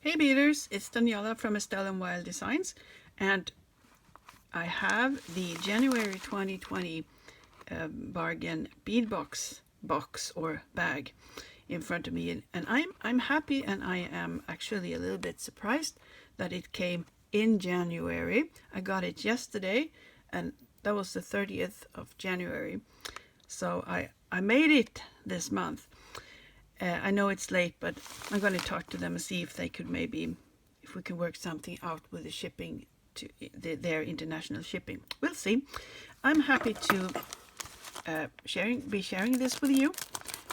Hey Beaders, it's Daniella from Estelle and Wild Designs, and I have the January 2020 bargain bead box or bag in front of me, and I'm happy, and I am actually a little bit surprised that it came in January. I got it yesterday, and that was the 30th of January, so I made it this month. I know it's late, but I'm going to talk to them and see if they could if we can work something out with the shipping to their international shipping. We'll see. I'm happy to be sharing this with you,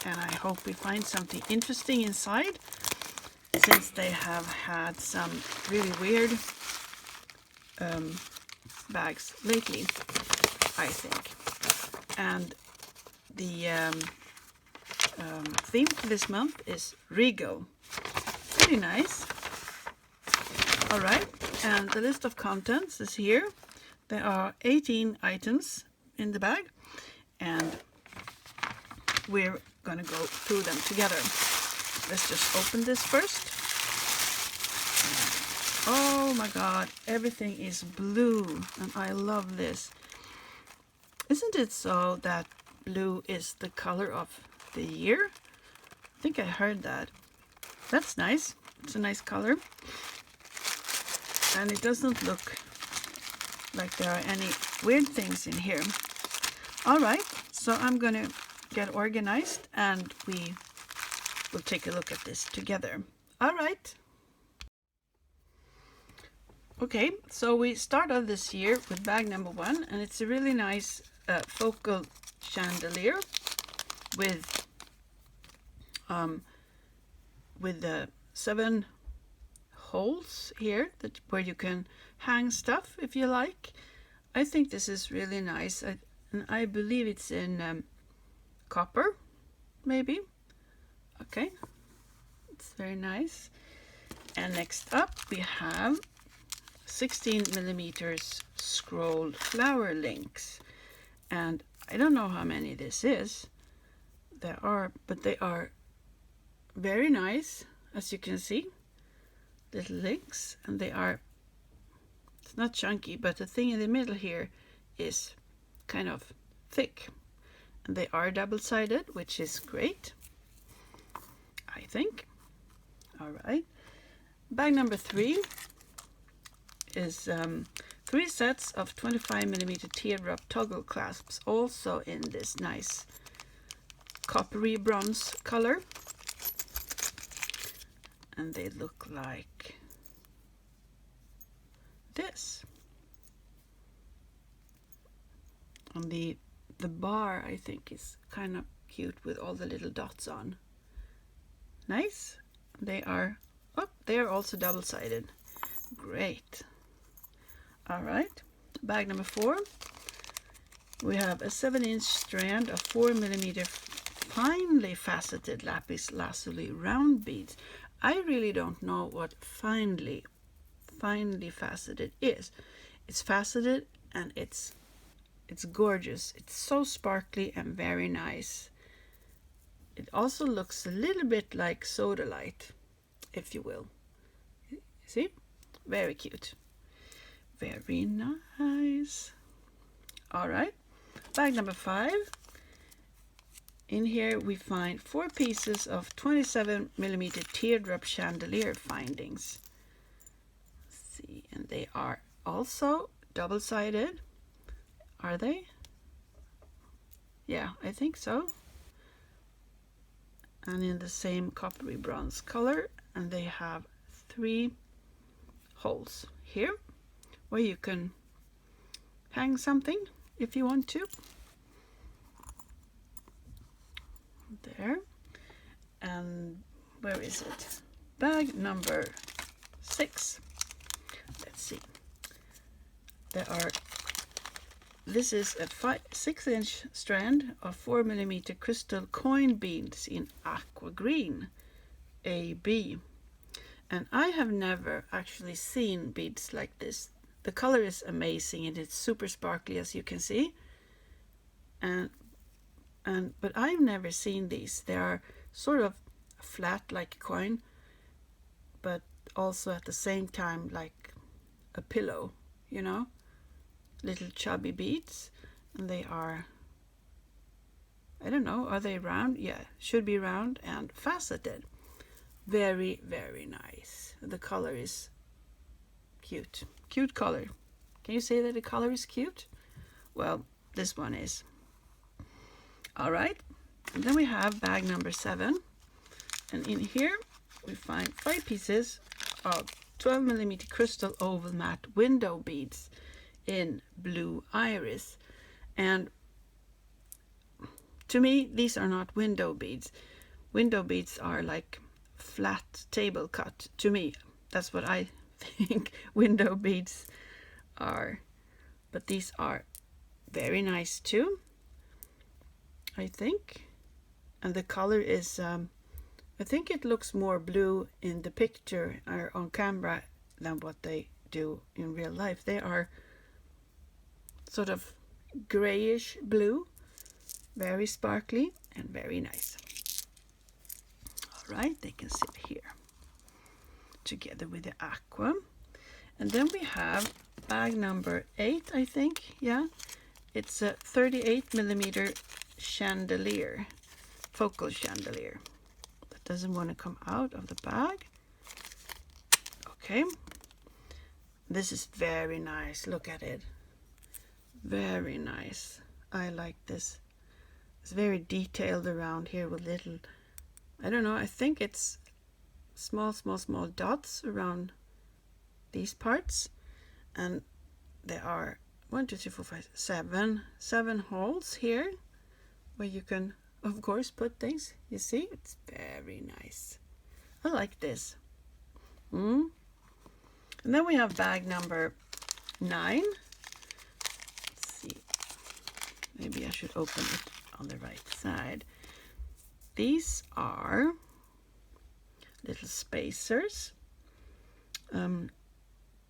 and I hope we find something interesting inside, since they have had some really weird bags lately, I think. And the theme for this month is Regal. Pretty nice. All right, and the list of contents is here. There are 18 items in the bag, and we're going to go through them together. Let's just open this first. Oh my God, everything is blue, and I love this. Isn't it so that blue is the color of the year? I think I heard that. That's nice. It's a nice color, and it doesn't look like there are any weird things in here. All right, so I'm gonna get organized, and we will take a look at this together. All right. Okay, so we start off this year with bag number 1, and it's a really nice focal chandelier with the 7 holes here where you can hang stuff if you like. I think this is really nice, and I believe it's in copper, maybe. Okay, it's very nice. And next up we have 16 millimeters scrolled flower links, and I don't know how many this is. There are, but they are very nice, as you can see, little links, and it's not chunky, but the thing in the middle here is kind of thick, and they are double-sided, which is great, I think. All right, bag number 3 is 3 sets of 25 millimeter teardrop toggle clasps, also in this nice coppery bronze color, and they look like this. And the bar, I think, is kind of cute with all the little dots on. Nice. They are also double-sided. Great. All right, bag number 4, we have a 7-inch strand of 4 millimeter finely faceted lapis lazuli round beads. I really don't know what finely faceted is. It's faceted, and it's gorgeous. It's so sparkly and very nice. It also looks a little bit like sodalite, if you will. See? Very cute. Very nice. All right, bag number 5. In here we find 4 pieces of 27 millimeter teardrop chandelier findings. Let's see, and they are also double-sided. Are they? Yeah, I think so. And in the same coppery bronze color, and they have 3 holes here where you can hang something if you want to. There. And where is it? Bag number 6. Let's see. This is a 6-inch strand of 4 millimeter crystal coin beads in aqua green, AB. And I have never actually seen beads like this. The color is amazing, and it's super sparkly, as you can see. But I've never seen these. They are sort of flat like a coin, but also at the same time like a pillow, you know, little chubby beads. And they are, I don't know, are they round? Yeah, should be round and faceted. Very, very nice. The color is cute. Cute color. Can you say that the color is cute? Well, this one is. All right. And then we have bag number 7. And in here we find 5 pieces of 12mm crystal oval matte window beads in blue iris. And to me, these are not window beads. Window beads are like flat table cut. To me, that's what I think window beads are. But these are very nice too, I think. And the color is, I think it looks more blue in the picture or on camera than what they do in real life. They are sort of grayish blue, very sparkly and very nice. All right, they can sit here together with the aqua. And then we have bag number 8, I think. Yeah, it's a 38mm chandelier, focal chandelier. That doesn't want to come out of the bag. Okay, this is very nice. Look at it. Very nice. I like this. It's very detailed around here with little, I don't know, I think it's small dots around these parts. And there are 1, 2, 3, 4, 5, 7 holes here where you can, of course, put things. You see, it's very nice. I like this. And then we have bag number 9. Let's see. Maybe I should open it on the right side. These are little spacers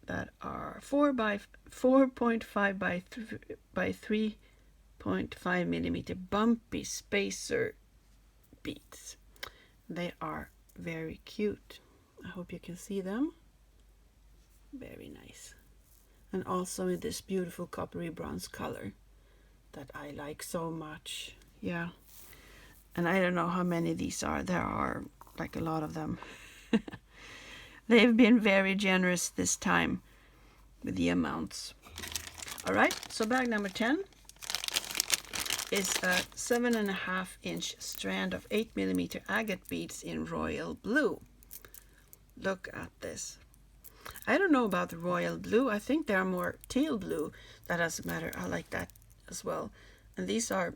that are 4.5 by 3.5mm bumpy spacer beads. They are very cute. I hope you can see them. Very nice. And also in this beautiful coppery bronze color that I like so much. Yeah. And I don't know how many these are. There are like a lot of them. They've been very generous this time with the amounts. All right, so bag number 10 is a 7.5-inch strand of 8mm agate beads in royal blue. Look at this. I don't know about the royal blue. I think they're more teal blue. That doesn't matter. I like that as well. And these are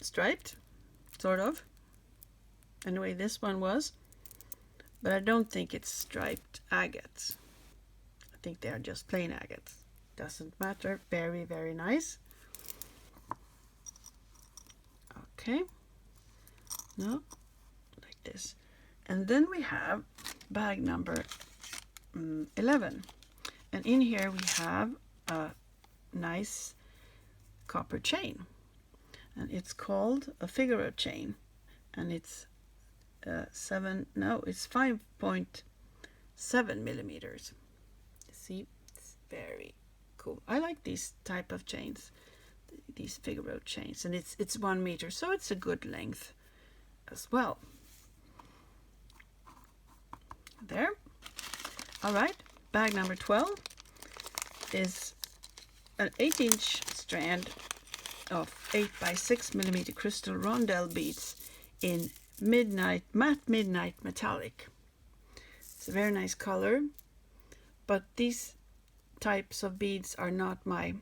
striped, sort of. Anyway, this one was. But I don't think it's striped agates. I think they are just plain agates. Doesn't matter. Very, very nice. Okay. No, like this. And then we have bag number 11. And in here we have a nice copper chain. And it's called a Figaro chain. And it's 5.7mm. See, it's very cool. I like these type of chains, these Figaro chains, and it's 1 meter, so it's a good length as well. There. All right, bag number 12 is an 8-inch strand of 8 by 6mm crystal rondelle beads in matte midnight metallic. It's a very nice color, but these types of beads are not my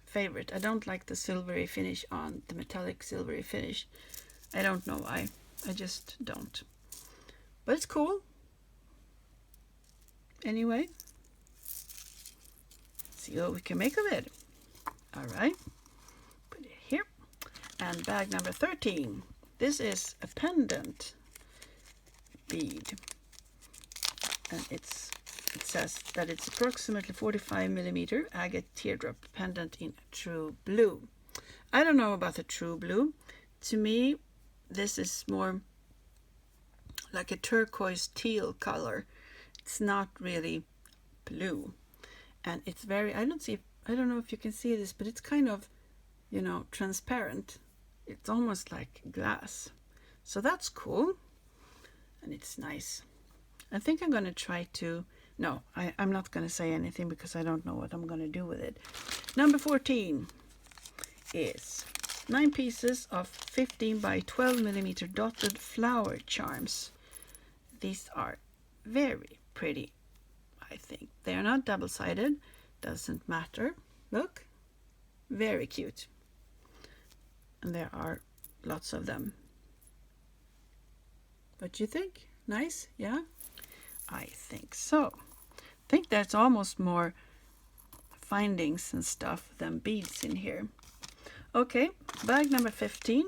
favorite. I don't like the silvery finish on the metallic silvery finish. I don't know why. I just don't. But it's cool. Anyway, see what we can make of it. All right, put it here. And bag number 13. This is a pendant bead, and it says that it's approximately 45mm agate teardrop pendant in true blue. I don't know about the true blue. To me, this is more like a turquoise teal color. it's not really blue, and it's very, I don't know if you can see this, but it's kind of, you know, transparent. It's almost like glass, so that's cool, and it's nice. I think I'm going to try to, no, I'm not going to say anything because I don't know what I'm going to do with it. Number 14 is 9 pieces of 15 by 12 millimeter dotted flower charms. These are very pretty, I think. They are not double-sided, doesn't matter. Look, very cute. And there are lots of them. What do you think? Nice, yeah? I think so. I think there's almost more findings and stuff than beads in here. Okay, bag number 15.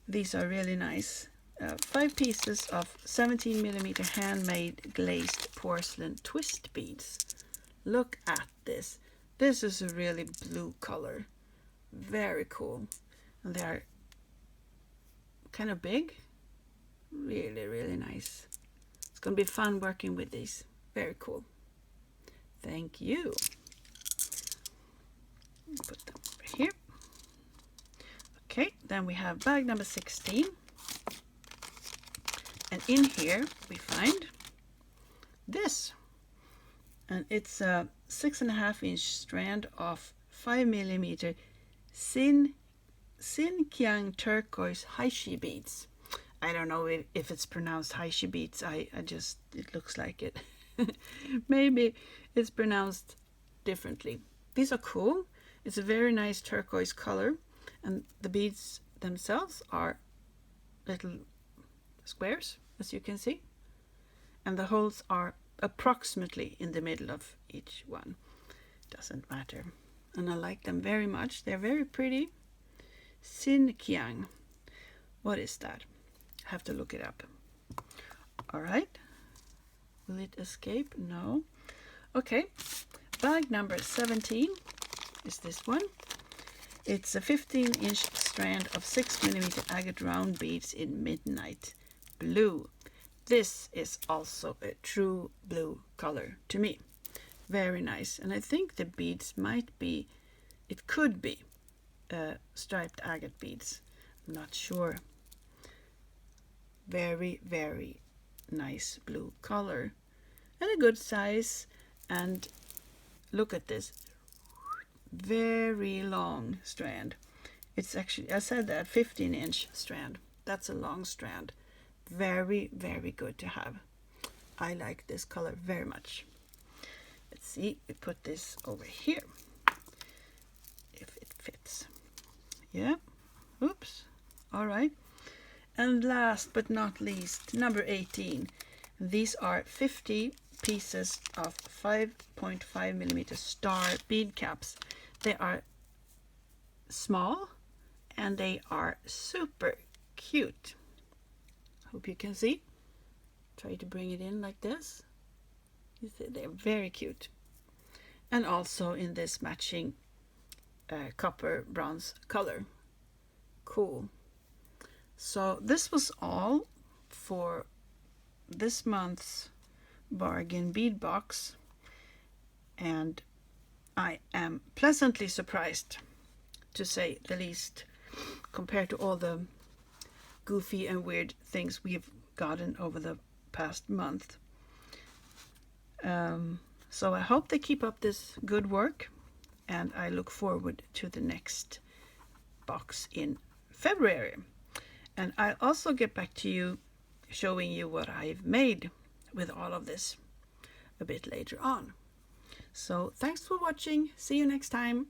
These are really nice. 5 pieces of 17 millimeter handmade glazed porcelain twist beads. Look at this. This is a really blue color. Very cool. And they are kind of big. Really, really nice. It's going to be fun working with these. Very cool. Thank you. Put them over here. Okay, then we have bag number 16. And in here we find this. And it's a 6.5 inch strand of 5 millimeter Xinjiang turquoise Haishi beads. I don't know if it's pronounced Haishi beads. It looks like it. Maybe it's pronounced differently. These are cool. It's a very nice turquoise color, and the beads themselves are little squares, as you can see, and the holes are approximately in the middle of each one. Doesn't matter. And I like them very much. They're very pretty. Xinjiang. What is that? I have to look it up. All right. Will it escape? No. Okay. Bag number 17 is this one. It's a 15-inch strand of 6 millimeter agate round beads in midnight blue. This is also a true blue color to me. Very nice. And I think the beads it could be striped agate beads. I'm not sure. Very, very nice blue color. And a good size. And look at this. Very long strand. It's actually, I said that, 15-inch strand. That's a long strand. Very, very good to have. I like this color very much. Let's see, we put this over here. If it fits. Yeah. Oops. All right. And last but not least, number 18. These are 50 pieces of 5.5 millimeter star bead caps. They are small and they are super cute. Hope you can see. Try to bring it in like this. You see, they're very cute. And also in this matching copper bronze color. Cool. So this was all for this month's bargain bead box, and I am pleasantly surprised, to say the least, compared to all the goofy and weird things we've gotten over the past month. So I hope they keep up this good work, and I look forward to the next box in February. And I'll also get back to you showing you what I've made with all of this a bit later on. So thanks for watching. See you next time.